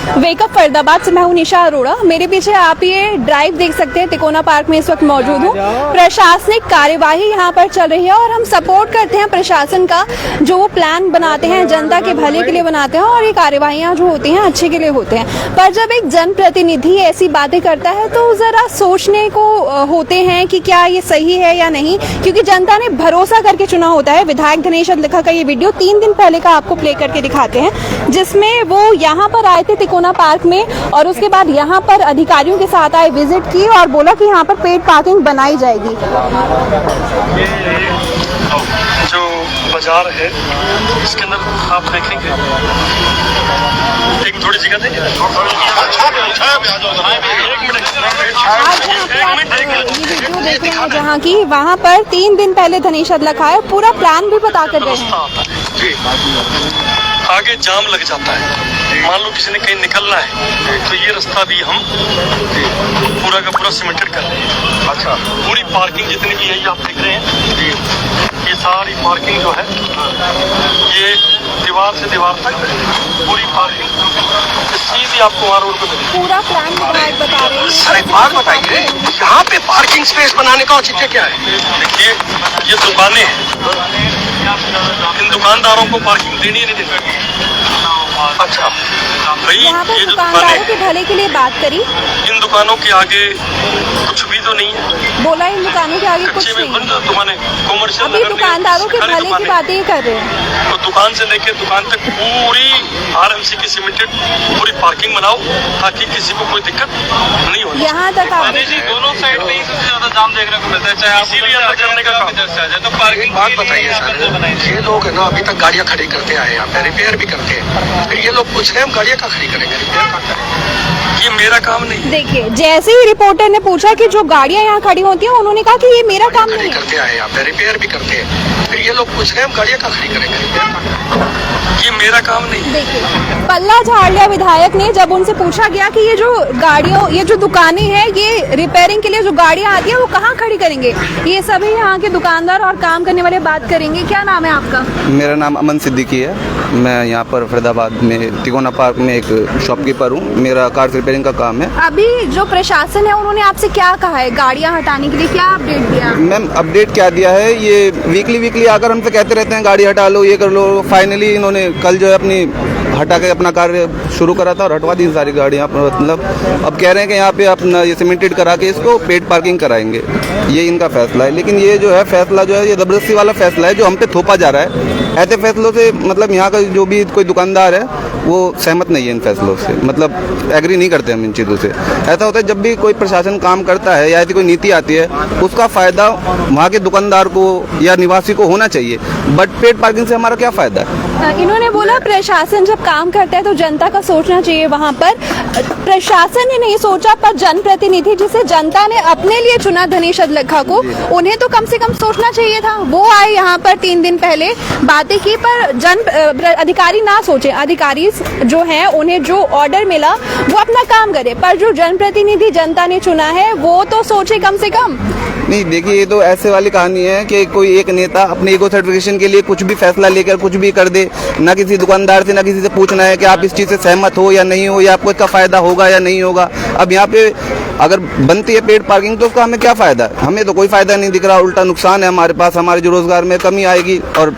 Wake up Faridabad से मैं हूं निशा अरोड़ा। मेरे पीछे आप ये ड्राइव देख सकते हैं, तिकोना पार्क में इस वक्त मौजूद हूं। प्रशासनिक कार्यवाही यहां पर चल रही है और हम सपोर्ट करते हैं प्रशासन का, जो वो प्लान बनाते हैं जनता के भले के लिए बनाते हैं और ये कार्यवाहियां जो होती हैं अच्छे के लिए होते हैं। पर जब एक जनप्रतिनिधि ऐसी बातें करता है तो जरा सोचने को होते हैं कि क्या ये सही है या नहीं, क्योंकि जनता ने भरोसा करके चुना होता है। विधायक दिनेश अदलखा का ये वीडियो 3 दिन पहले का आपको प्ले करके दिखाते हैं, जिसमें वो यहाँ पर आए थे तिकोना पार्क में और उसके बाद यहाँ पर अधिकारियों के साथ आए, विजिट की और बोला कि यहाँ पर पेड पार्किंग बनाई जाएगी। ये जो बाजार है इसके अंदर आप देखेंगे एक थोड़ी जगह देंगे। जहाँ की वहाँ पर 3 दिन पहले दिनेश अदलखा आए, पूरा प्लान भी बता कर गए हैं। आगे जाम लग जाता है, मान लो किसी ने कहीं निकलना है तो ये रास्ता भी हम पूरा का पूरा सीमेंटेड कर रहे हैं। अच्छा, पूरी पार्किंग जितनी भी है ये आप देख रहे हैं, ये सारी पार्किंग जो है ये दीवार से दीवार तक पूरी पार्किंग सीधी आपको वहाँ रोड पे मिलेगी। पूरा प्लान बता रहे हैं। सर एक बात बताइए, यहाँ पे पार्किंग स्पेस बनाने का औचित्य क्या है? देखिए ये दुकानें हैं, इन दुकानदारों को पार्किंग देनी ही नहीं देनी। अच्छा भाई, ये जो दुकानें के भले के लिए बात करी, इन दुकानों के आगे कुछ भी तो नहीं है। बोला इन दुकानों के आगे कुछ नहीं है। तुम्हारे कॉमर्शियल अभी दुकानदारों के भले की बातें कर रहे हैं। तो दुकान से लेकर दुकान तक पूरी आरएमसी की सीमेंटेड पूरी पार्किंग बनाओ ताकि किसी को कोई दिक्कत नहीं हो। यहाँ तक दोनों साइड में सबसे ज्यादा जाम देखने को मिलता है, चाहे इसीलिए अंदर करने का काम। तो पार्किंग बात बताइए सर, ये लोग है ना अभी तक गाड़ियाँ खड़ी करते आए, यहाँ पे रिपेयर भी करते हैं, फिर ये लोग पूछ रहे हैं हम गाड़ियाँ कहाँ खड़ी करेंगे, रिपेयर कहाँ करेंगे? ये मेरा काम नहीं। देखिए, जैसे ही रिपोर्टर ने पूछा कि जो गाड़ियाँ यहाँ खड़ी होती हैं, उन्होंने कहा कि ये मेरा काम नहीं है। करते आए, यहाँ पे रिपेयर भी करते हैं, फिर ये लोग पूछ रहे हैं हम गाड़ियाँ कहाँ खड़ी करेंगे, रिपेयर कहाँ करेंगे? ये मेरा काम नहीं। देखिए, पल्ला झाड़ लिया विधायक ने जब उनसे पूछा गया कि ये जो गाड़ियों, ये जो दुकानें हैं, ये रिपेयरिंग के लिए जो गाड़ियाँ आती हैं वो कहाँ खड़ी करेंगे। ये सभी यहाँ के दुकानदार और काम करने वाले बात करेंगे। क्या नाम है आपका? मेरा नाम अमन सिद्दीकी है। मैं यहाँ पर फरीदाबाद में तिकोना पार्क में एक शॉपकीपर हूँ। मेरा कार रिपेयरिंग का काम है। अभी जो प्रशासन है उन्होंने आपसे क्या कहा है गाड़ियाँ हटाने के लिए, क्या अपडेट दिया? मैम अपडेट क्या दिया है, ये वीकली आकर हमसे कहते रहते हैं गाड़ी हटा लो, ये कर लो। फाइनली इन्होंने कल जो है अपनी हटा के अपना कार्य शुरू करा था और हटवा दी सारी गाड़ियाँ। मतलब अब कह रहे हैं कि यहाँ पे अपना ये सीमेंटेड करा के इसको पेड पार्किंग कराएंगे, ये इनका फैसला है। लेकिन ये जो है फैसला जो है ये जबरदस्ती वाला फैसला है जो हम पे थोपा जा रहा है। ऐसे फैसलों से मतलब यहाँ का जो भी कोई दुकानदार है वो सहमत नहीं है इन फैसलों से, मतलब एग्री नहीं करते हम इन चीज़ों से। ऐसा होता है जब भी कोई प्रशासन काम करता है या ऐसी कोई नीति आती है उसका फ़ायदा वहाँ के दुकानदार को या निवासी को होना चाहिए, बट पेड पार्किंग से हमारा क्या फ़ायदा है? इन्होंने बोला प्रशासन जब काम करता है तो जनता का सोचना चाहिए। वहाँ पर प्रशासन ने नहीं सोचा, पर जनप्रतिनिधि जिसे जनता ने अपने लिए चुना दिनेश अदलखा को, उन्हें तो कम से कम सोचना चाहिए था। वो आए यहाँ पर 3 दिन पहले, बातें की, पर अधिकारी ना सोचे। अधिकारी जो हैं उन्हें जो ऑर्डर मिला वो अपना काम करे, पर जो जनप्रतिनिधि जनता ने चुना है वो तो सोचे कम से कम। नहीं देखिए, ये तो ऐसे वाली कहानी है कि कोई एक नेता अपने ईगो सर्टिफिकेशन के लिए कुछ भी फैसला लेकर कुछ भी कर दे, ना किसी दुकानदार से ना किसी से पूछना है कि आप इस चीज़ से सहमत हो या नहीं हो, या आपको इसका फ़ायदा होगा या नहीं होगा। अब यहाँ पे अगर बनती है पेड पार्किंग तो उसका हमें क्या फ़ायदा है? हमें तो कोई फ़ायदा नहीं दिख रहा, उल्टा नुकसान है हमारे पास। हमारे जो रोज़गार में कमी आएगी और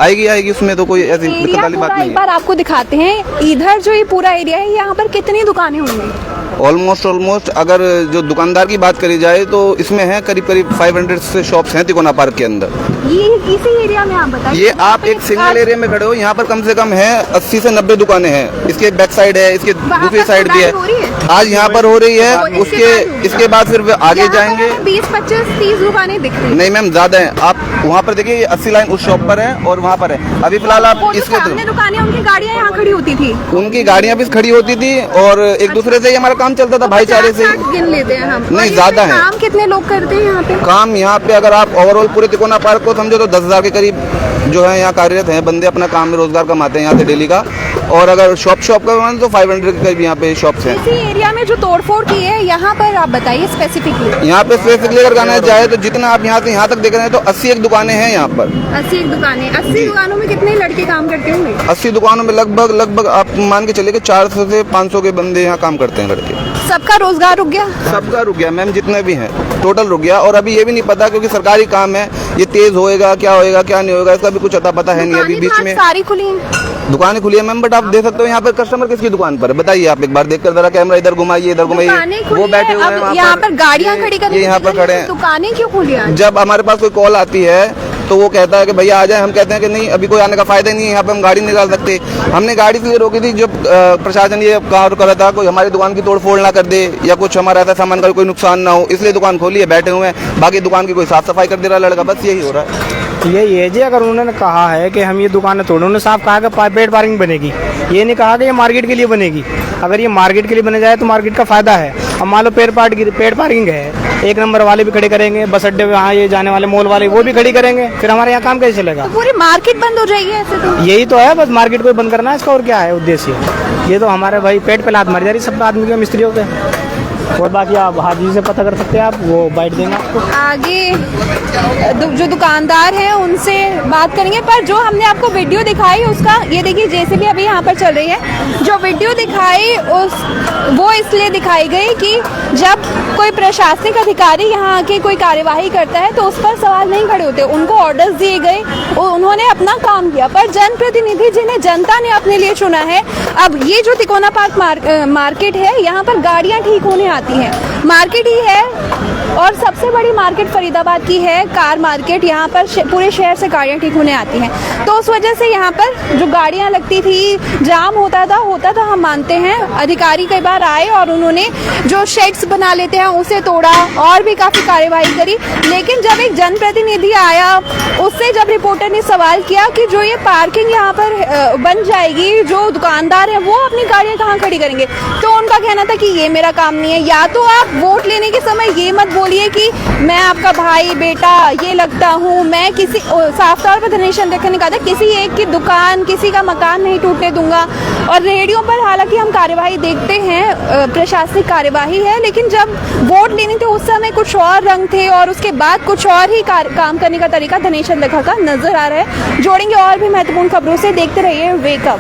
आएगी, उसमें तो कोई ऐसी दिक्कत वाली बात नहीं है। एक बार आपको दिखाते हैं इधर जो ये पूरा एरिया है, यहाँ पर कितनी दुकानें होंगी? ऑलमोस्ट अगर जो दुकानदार की बात करी जाए तो इसमें है करीब 500 से शॉप्स हैं तिकोना पार्क के अंदर। ये इसी एरिया में आप बताइए। ये आप एक सिंगल एरिया में खड़े हो, यहाँ पर कम से कम है 80 से 90 दुकानें हैं। इसके बैक साइड है, इसके दूसरी साइड भी है। आज यहाँ पर हो रही है, इसके बाद फिर आगे जाएंगे 20-25-30 दुकानें दिख रही है। नहीं मैम, ज्यादा है। आप वहाँ पर देखिए, 80 लाइन उस शॉप पर है और वहाँ पर है। अभी फिलहाल आप इसके दुकानें, उनकी गाड़ियाँ यहाँ खड़ी होती थी, उनकी गाड़ियाँ भी खड़ी होती थी और एक दूसरे से हमारा काम चलता था, भाईचारे से। गिन लेते हैं हम। नहीं, ज्यादा है। काम कितने लोग करते हैं यहाँ पे? काम यहाँ पे अगर आप ओवरऑल पूरे तिकोना पार्क को समझो तो 10,000 के करीब जो है यहाँ कार्यरत हैं बंदे, अपना काम में रोजगार कमाते हैं यहाँ से डेली का। और अगर शॉप का तो 500 के करीब यहाँ पे शॉप्स हैं। इसी एरिया में जो तोड़फोड़ की है यहाँ पर आप बताइए स्पेसिफिकली। यहाँ पे स्पेसिफिकली अगर कहना चाहे तो जितना आप यहाँ से यहाँ तक देख रहे हैं तो 80 एक दुकानें हैं यहाँ पर। 80 दुकानें, 80 दुकानों में कितने लड़के काम करते होंगे? 80 दुकानों में लगभग आप मान के चलिए कि 400 से 500 के बंदे यहाँ काम करते हैं लड़के। सबका रोजगार रुक गया? सबका रुक गया मैम, जितने भी हैं टोटल रुक गया। और अभी ये भी नहीं पता क्योंकि सरकारी काम है, ये तेज होएगा क्या नहीं होएगा इसका भी कुछ अता पता है नहीं। अभी बीच में सारी खुली हैं, दुकानें खुली है मैम, बट आप देख सकते हो यहाँ पर कस्टमर किसकी दुकान पर है बताइए आप एक बार देखकर जरा, कैमरा इधर घुमाइए इधर घुमाइए, वो बैठे हुए हैं यहाँ पर गाड़ियाँ खड़ी करने, ये यहाँ पर खड़े हैं। दुकानें क्यों खुली हैं? जब हमारे पास कोई कॉल आती है तो वो कहता है कि भैया आ जाए, हम कहते हैं कि नहीं अभी कोई आने का फायदा नहीं है, यहाँ पे हम गाड़ी नहीं निकाल सकते। हमने गाड़ी इसलिए रोकी थी जब प्रशासन ये कार्य कर रहा था कोई हमारी दुकान की तोड़फोड़ ना कर दे या कुछ हमारा ऐसा सामान का कोई नुकसान ना हो, इसलिए दुकान खोली है, बैठे हुए हैं। बाकी दुकान की कोई साफ सफाई कर दे रहा लड़का, बस यही हो रहा है। यही है जी, अगर उन्होंने कहा है कि हम ये दुकानें तोड़े, उन्होंने साफ कहा कि पेड पार्किंग बनेगी, ये नहीं कहा कि ये मार्केट के लिए बनेगी। अगर ये मार्केट के लिए बने जाए तो मार्केट का फायदा है। अब मान लो पेड पार्किंग है, एक नंबर वाले भी खड़े करेंगे, बस अड्डे में हाँ ये जाने वाले मॉल वाले वो भी खड़ी करेंगे, फिर हमारे यहाँ काम कैसे चलेगा? तो पूरी मार्केट बंद हो जाएगी ऐसे तो? यही तो है, बस मार्केट को ही बंद करना है, इसका और क्या है उद्देश्य? ये तो हमारे भाई पेट पे लात मारी जा रही सब आदमी के, मिस्त्रियों के। और बाकी आप हाजी से पता कर सकते हैं, आप वो बाइट देंगे आपको। आगे जो दुकानदार हैं उनसे बात करेंगे, पर जो हमने आपको वीडियो दिखाई उसका ये देखिए, जैसे भी अभी यहाँ पर चल रही है जो वीडियो दिखाई वो इसलिए दिखाई गई कि जब कोई प्रशासनिक अधिकारी यहाँ आके कोई कार्यवाही करता है तो उस पर सवाल नहीं खड़े होते, उनको ऑर्डर्स दिए गए, उन्होंने अपना काम किया। पर जनप्रतिनिधि जिन्हें जनता ने अपने लिए चुना है, अब ये जो तिकोना पार्क मार्केट है यहाँ पर गाड़ियाँ ठीक होने आती हैं, मार्केट ही है और सबसे बड़ी मार्केट फरीदाबाद की है कार मार्केट, यहाँ पर पूरे शहर से गाड़ियाँ ठीक होने आती हैं। तो उस वजह से यहाँ पर जो गाड़ियाँ लगती थी, जाम होता था हम मानते हैं। अधिकारी कई बार आए और उन्होंने जो शेड्स बना लेते हैं उसे तोड़ा और भी काफ़ी कार्यवाही करी, लेकिन जब एक जनप्रतिनिधि आया उससे जब रिपोर्टर ने सवाल किया कि जो ये पार्किंग यहाँ पर बन जाएगी, जो दुकानदार हैं वो अपनी गाड़ियाँ कहाँ खड़ी करेंगे, तो उनका कहना था कि ये मेरा काम नहीं है। या तो आप वोट लेने के समय ये मत बोलिए कि मैं आपका भाई बेटा ये लगता हूँ, मैं किसी साफ तौर पर धनेश चंद्रकर ने कहा था किसी एक की दुकान किसी का मकान नहीं टूटने दूंगा। और रेडियो पर हालांकि हम कार्यवाही देखते हैं, प्रशासनिक कार्यवाही है, लेकिन जब वोट लेनी थी उस समय कुछ और रंग थे और उसके बाद कुछ और ही काम करने का तरीका धनेश चंद्रकर का नजर आ रहा है। जोड़ेंगे और भी महत्वपूर्ण खबरों से, देखते रहिए वेकअप।